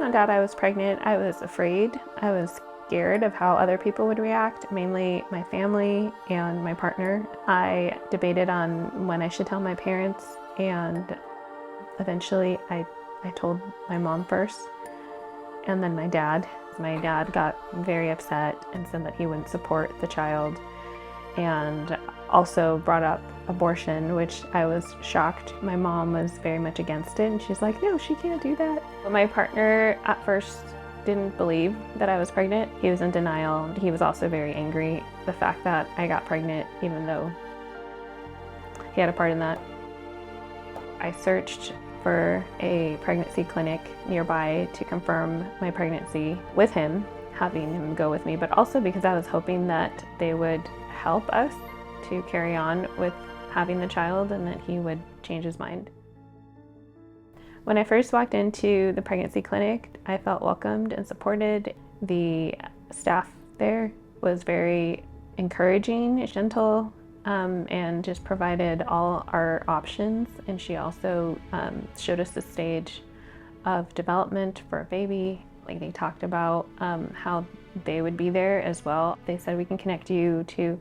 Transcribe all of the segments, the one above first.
found out I was pregnant, I was afraid. I was scared of how other people would react, mainly my family and my partner. I debated on when I should tell my parents, and eventually I told my mom first, and then my dad. My dad got very upset and said that he wouldn't support the child, and also brought up abortion, which I was shocked. My mom was very much against it, and she's like, no, she can't do that. My partner at first didn't believe that I was pregnant. He was in denial. He was also very angry. The fact that I got pregnant, even though he had a part in that. I searched for a pregnancy clinic nearby to confirm my pregnancy with him, having him go with me, but also because I was hoping that they would help us to carry on with having the child and that he would change his mind. When I first walked into the pregnancy clinic, I felt welcomed and supported. The staff there was very encouraging, gentle, and just provided all our options. And she also showed us the stage of development for a baby. Like, they talked about how they would be there as well. They said we can connect you to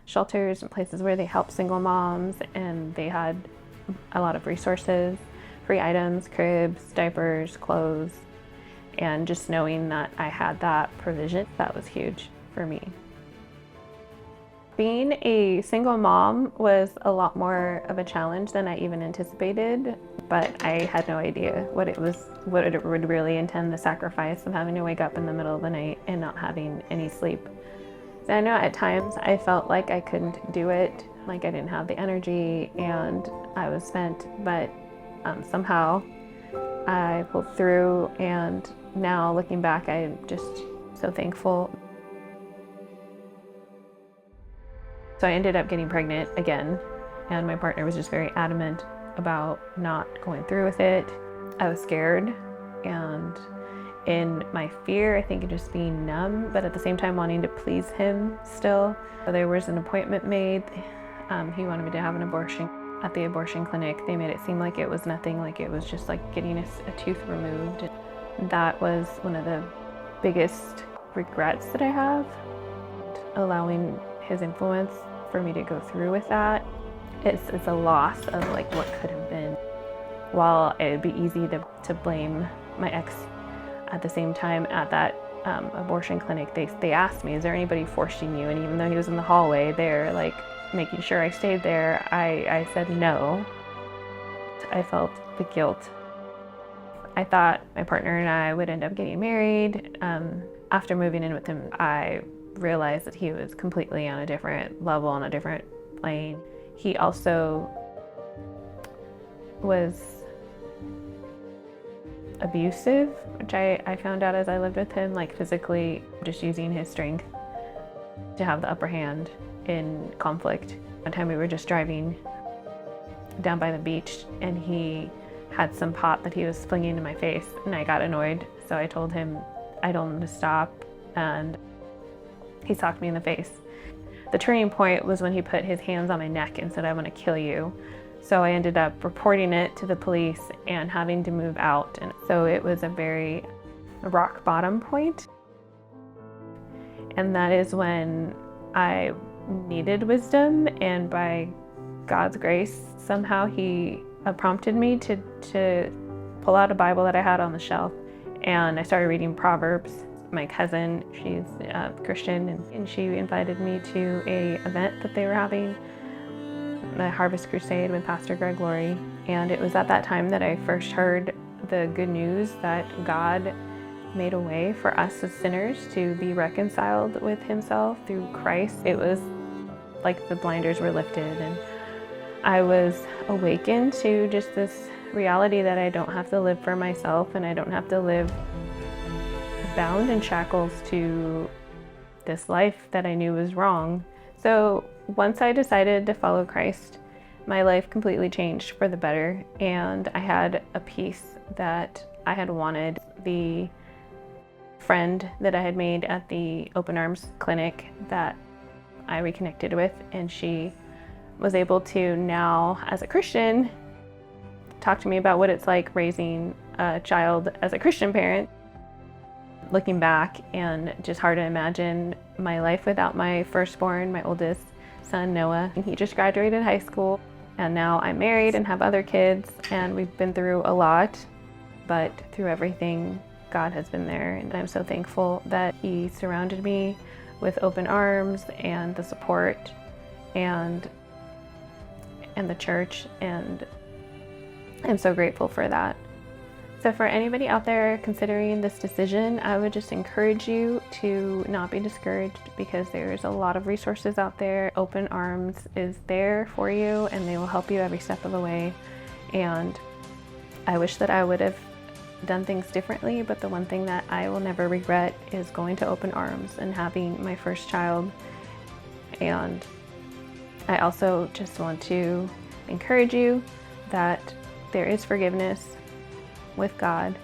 shelters and places where they help single moms, and they had a lot of resources, free items, cribs, diapers, clothes, and just knowing that I had that provision, that was huge for me. Being a single mom was a lot more of a challenge than I even anticipated, but I had no idea what it would really intend, the sacrifice of having to wake up in the middle of the night and not having any sleep. So I know at times I felt like I couldn't do it, like I didn't have the energy and I was spent, but somehow I pulled through, and now looking back, I'm just so thankful. So I ended up getting pregnant again, and my partner was just very adamant about not going through with it. I was scared, and in my fear, I think just being numb, but at the same time wanting to please him still. So there was an appointment made. He wanted me to have an abortion. At the abortion clinic, they made it seem like it was nothing, like it was just like getting a tooth removed. That was one of the biggest regrets that I have, allowing his influence for me to go through with that. It's a loss of like what could have been. While it would be easy to blame my ex, at the same time at that abortion clinic, they asked me, is there anybody forcing you? And even though he was in the hallway there, like making sure I stayed there, I said no. I felt the guilt. I thought my partner and I would end up getting married. After moving in with him, I realized that he was completely on a different level, on a different plane. He also was abusive, which I found out as I lived with him, like physically just using his strength to have the upper hand in conflict. One time we were just driving down by the beach, and he had some pot that he was flinging in my face, and I got annoyed. So I told him I told him to stop, and he socked me in the face. The turning point was when he put his hands on my neck and said, I want to kill you. So I ended up reporting it to the police and having to move out. And so it was a very rock bottom point. And that is when I needed wisdom, and by God's grace, somehow he prompted me to pull out a Bible that I had on the shelf, and I started reading Proverbs. My cousin, she's a Christian, and she invited me to a event that they were having, the Harvest Crusade with Pastor Greg Laurie. And it was at that time that I first heard the good news that God made a way for us as sinners to be reconciled with himself through Christ. It was like the blinders were lifted, and I was awakened to just this reality that I don't have to live for myself, and I don't have to live bound in shackles to this life that I knew was wrong. So once I decided to follow Christ, my life completely changed for the better, and I had a peace that I had wanted. The friend that I had made at the Open Arms clinic that I reconnected with, and she was able to now, as a Christian, talk to me about what it's like raising a child as a Christian parent. looking back, and just hard to imagine my life without my firstborn, my oldest son, Noah. He just graduated high school, and now I'm married and have other kids, and we've been through a lot, but through everything, God has been there, and I'm so thankful that He surrounded me with open arms and the support and the church, and I'm so grateful for that. So for anybody out there considering this decision, I would just encourage you to not be discouraged, because there's a lot of resources out there. Open Arms is there for you, and they will help you every step of the way. And I wish that I would have done things differently, but the one thing that I will never regret is going to Open Arms and having my first child. And I also just want to encourage you that there is forgiveness with God,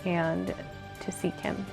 and to seek Him.